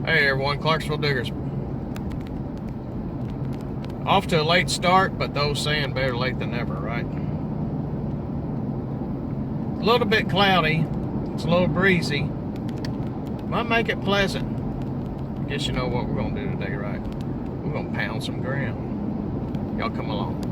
Hey everyone, Clarksville Diggers. Off to a late start, but those saying better late than never, right? A little bit cloudy, it's a little breezy. Might make it pleasant. I guess you know what we're gonna do today, right? We're gonna pound some ground. Y'all come along.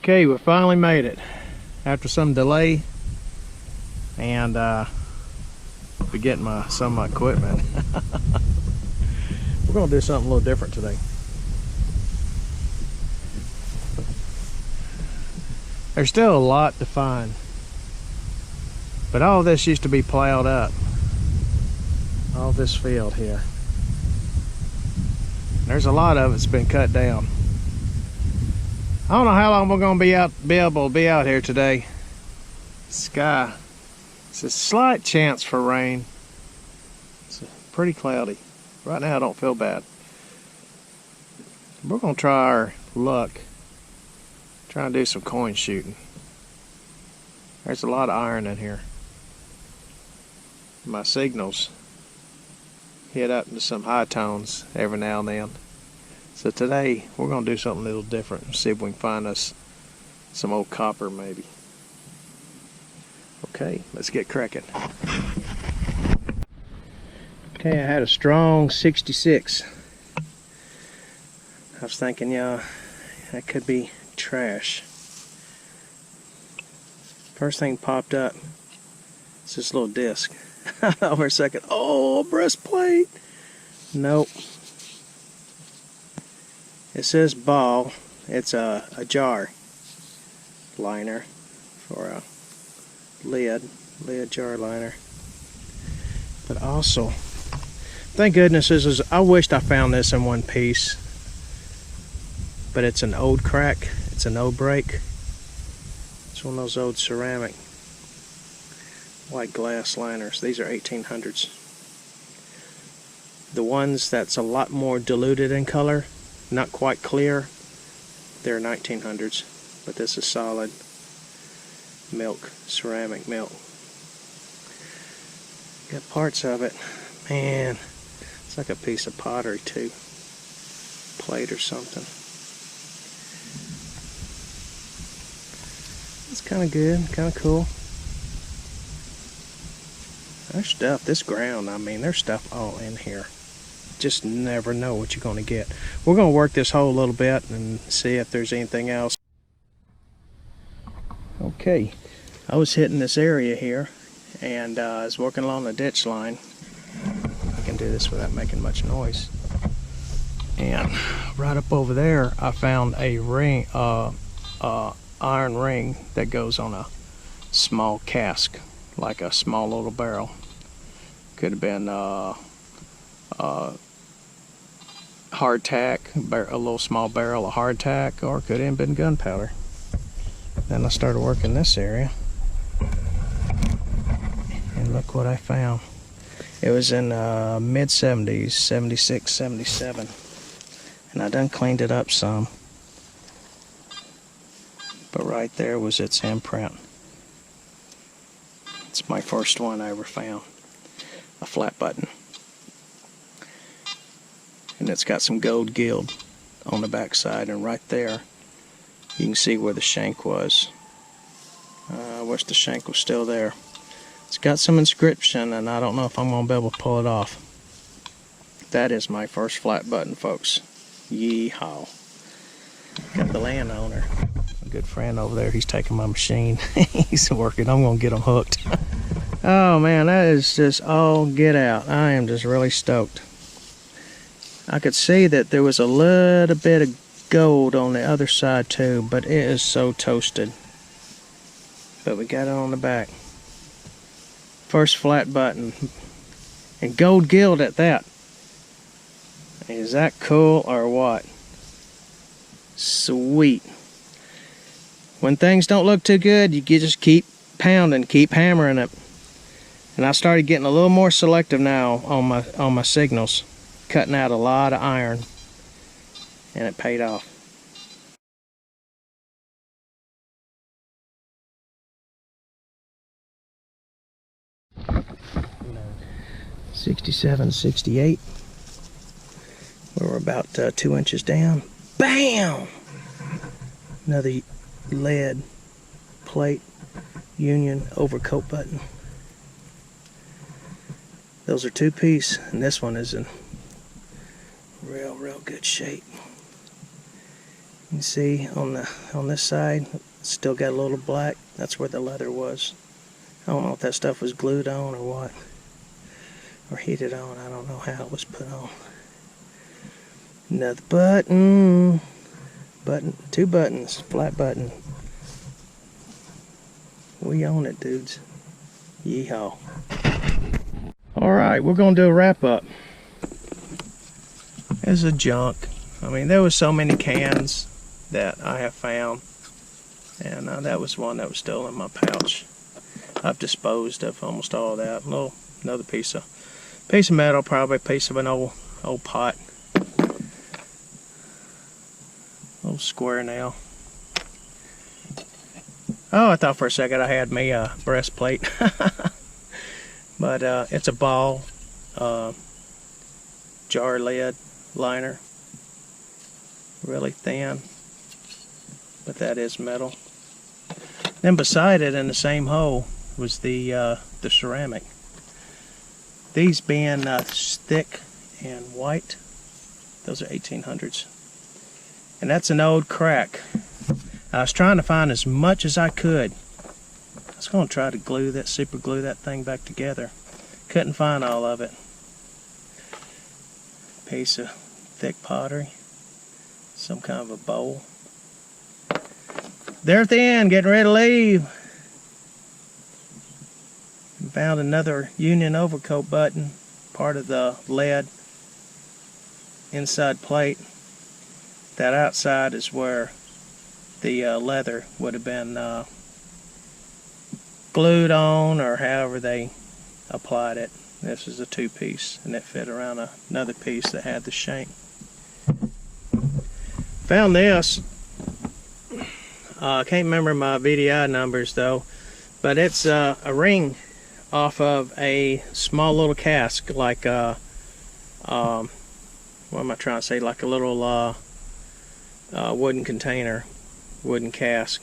Okay, we finally made it after some delay, and be getting some of my equipment. We're gonna do something a little different today. There's still a lot to find, but all this used to be plowed up. All this field here. There's a lot of it's been cut down. I don't know how long we're gonna be able to be out here today. Sky, it's a slight chance for rain. It's pretty cloudy. Right now I don't feel bad. We're gonna try our luck. Try and do some coin shooting. There's a lot of iron in here. My signals hit up into some high tones every now and then. So today we're going to do something a little different. See if we can find us some old copper maybe. Okay, let's get cracking. Okay, I had a strong 66. I was thinking, yeah, that could be trash. First thing popped up, it's this little disc. Over a second, oh, breastplate. Nope. It says ball. It's a jar liner for a lid jar liner. But also, thank goodness I wished I found this in one piece. But it's an old crack. It's an old break. It's one of those old ceramic white glass liners. These are 1800s. The ones that's a lot more diluted in color, not quite clear, they're 1900s, but this is solid milk, ceramic milk. Got parts of it, man, it's like a piece of pottery too, plate or something. It's kind of good, kind of cool. There's stuff, this ground, I mean, there's stuff all in here. Just never know what you're going to get. We're going to work this hole a little bit and see if there's anything else. Okay, I was hitting this area here, and I was working along the ditch line. I can do this without making much noise. And right up over there, I found a ring, iron ring that goes on a small cask, like a small little barrel. Could have been hardtack, a little small barrel of hardtack, or could have been gunpowder. Then I started working this area, and look what I found. It was in mid-70s, 76, 77, and I done cleaned it up some. But right there was its imprint. It's my first one I ever found. A flat button. And it's got some gold gilt on the back side, and right there you can see where the shank was. I wish the shank was still there. It's got some inscription, and I don't know if I'm going to be able to pull it off. That is my first flat button, folks. Yeehaw. Got the landowner, a good friend over there. He's taking my machine. He's working. I'm going to get him hooked. Oh man, that is just all get out. I am just really stoked. I could see that there was a little bit of gold on the other side too, but it is so toasted. But we got it on the back. First flat button. And gold gilt at that. Is that cool or what? Sweet. When things don't look too good, you just keep pounding, keep hammering it. And I started getting a little more selective now on my signals, cutting out a lot of iron, and it paid off. 67, 68. We're about 2 inches down. Bam! Another lead plate union overcoat button. Those are 2-piece, and this one is in real good shape. You can see on this side, it's still got a little black. That's where the leather was. I don't know if that stuff was glued on or what, or heated on. I don't know how it was put on. Another button, 2 buttons, flat button. We own it, dudes. Yeehaw. Alright, we're going to do a wrap up. There's a junk. I mean, there was so many cans that I have found, and that was one that was still in my pouch. I've disposed of almost all of that. Another piece of metal, probably a piece of an old pot. Old square nail. Oh, I thought for a second I had me a breastplate. But it's a ball jar lid liner. Really thin, but that is metal. Then beside it in the same hole was the ceramic. These being thick and white, those are 1800s. And that's an old crack. I was trying to find as much as I could. I was going to try to super glue that thing back together. Couldn't find all of it. Piece of thick pottery. Some kind of a bowl. There at the end, getting ready to leave. Found another Union overcoat button, part of the lead inside plate. That outside is where the leather would have been glued on, or however they applied it. This is a 2-piece, and it fit around another piece that had the shank. Found this. I can't remember my VDI numbers though, but it's a ring off of a small little cask, like what am I trying to say? Like a little wooden container, wooden cask.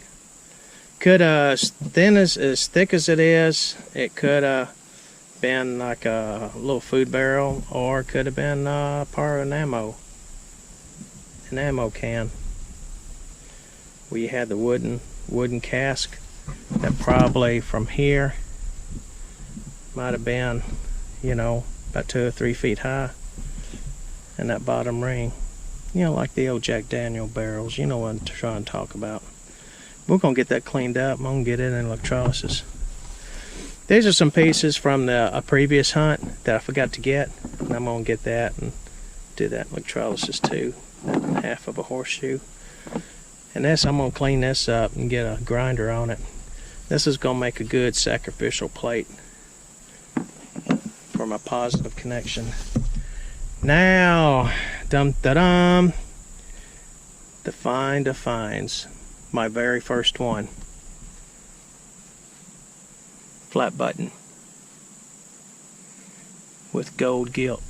Could as thick as it is, it could have been like a little food barrel, or could have been part of an ammo can. We had the wooden cask that probably from here might have been, you know, about 2 or 3 feet high, and that bottom ring, you know, like the old Jack Daniel barrels. You know what I'm trying to talk about. We're gonna get that cleaned up. I'm gonna get it in electrolysis. These are some pieces from a previous hunt that I forgot to get, and I'm gonna get that and do that electrolysis too. Half of a horseshoe. And this, I'm gonna clean this up and get a grinder on it. This is gonna make a good sacrificial plate for my positive connection. Now, dum-da-dum, Define Defines, my very first one. Flat button with gold gilt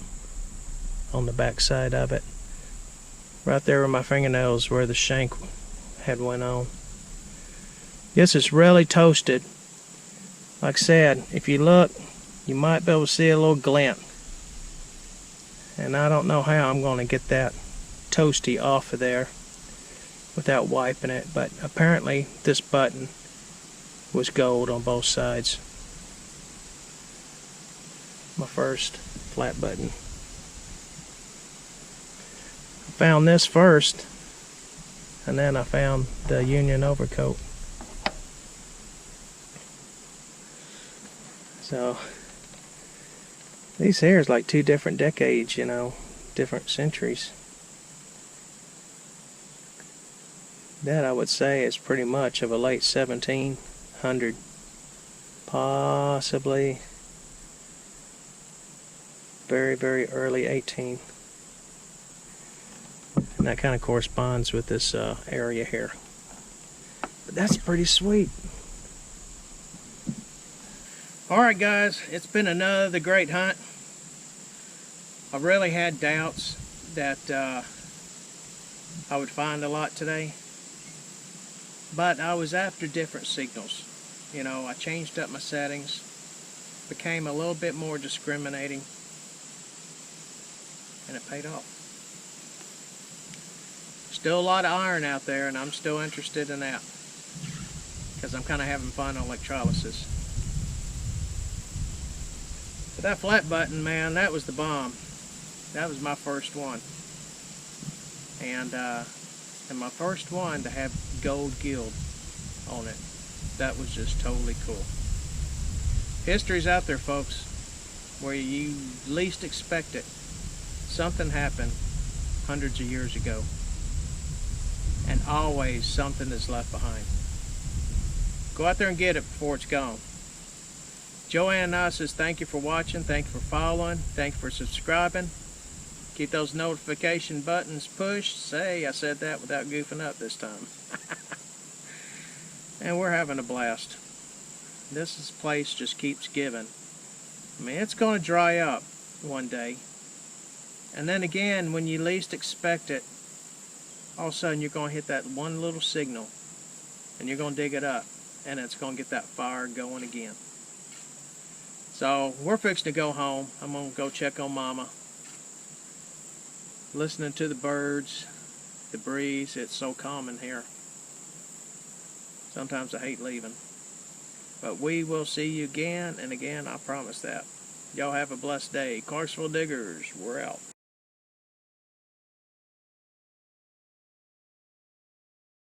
on the back side of it. Right there where my fingernails, where the shank had went on. This is really toasted. Like I said, if you look, you might be able to see a little glint. And I don't know how I'm going to get that toasty off of there without wiping it, but apparently this button was gold on both sides. My first flat button. I found this first, and then I found the Union overcoat. So these here is like 2 different decades, you know, different centuries. That I would say is pretty much of a late 1700, possibly very, very early 18. And that kind of corresponds with this area here. But that's pretty sweet. Alright guys, it's been another great hunt. I really had doubts that I would find a lot today. But I was after different signals. You know, I changed up my settings, became a little bit more discriminating, and it paid off. Still a lot of iron out there, and I'm still interested in that because I'm kind of having fun on electrolysis. But that flat button, man, that was the bomb. That was my first one, and my first one to have gold Gilt on it. That was just totally cool. History's out there, folks, where you least expect it. Something happened hundreds of years ago, and always something is left behind. Go out there and get it before it's gone. Joanne and I says thank you for watching, thank you for following, thank you for subscribing. Keep those notification buttons pushed. Say, I said that without goofing up this time. And we're having a blast. This place just keeps giving. I mean, it's going to dry up one day. And then again, when you least expect it, all of a sudden you're going to hit that one little signal. And you're going to dig it up. And it's going to get that fire going again. So, we're fixing to go home. I'm going to go check on Mama. Listening to the birds, the breeze, it's so calming here. Sometimes I hate leaving. But we will see you again and again, I promise that. Y'all have a blessed day. Clarksville Diggers, we're out.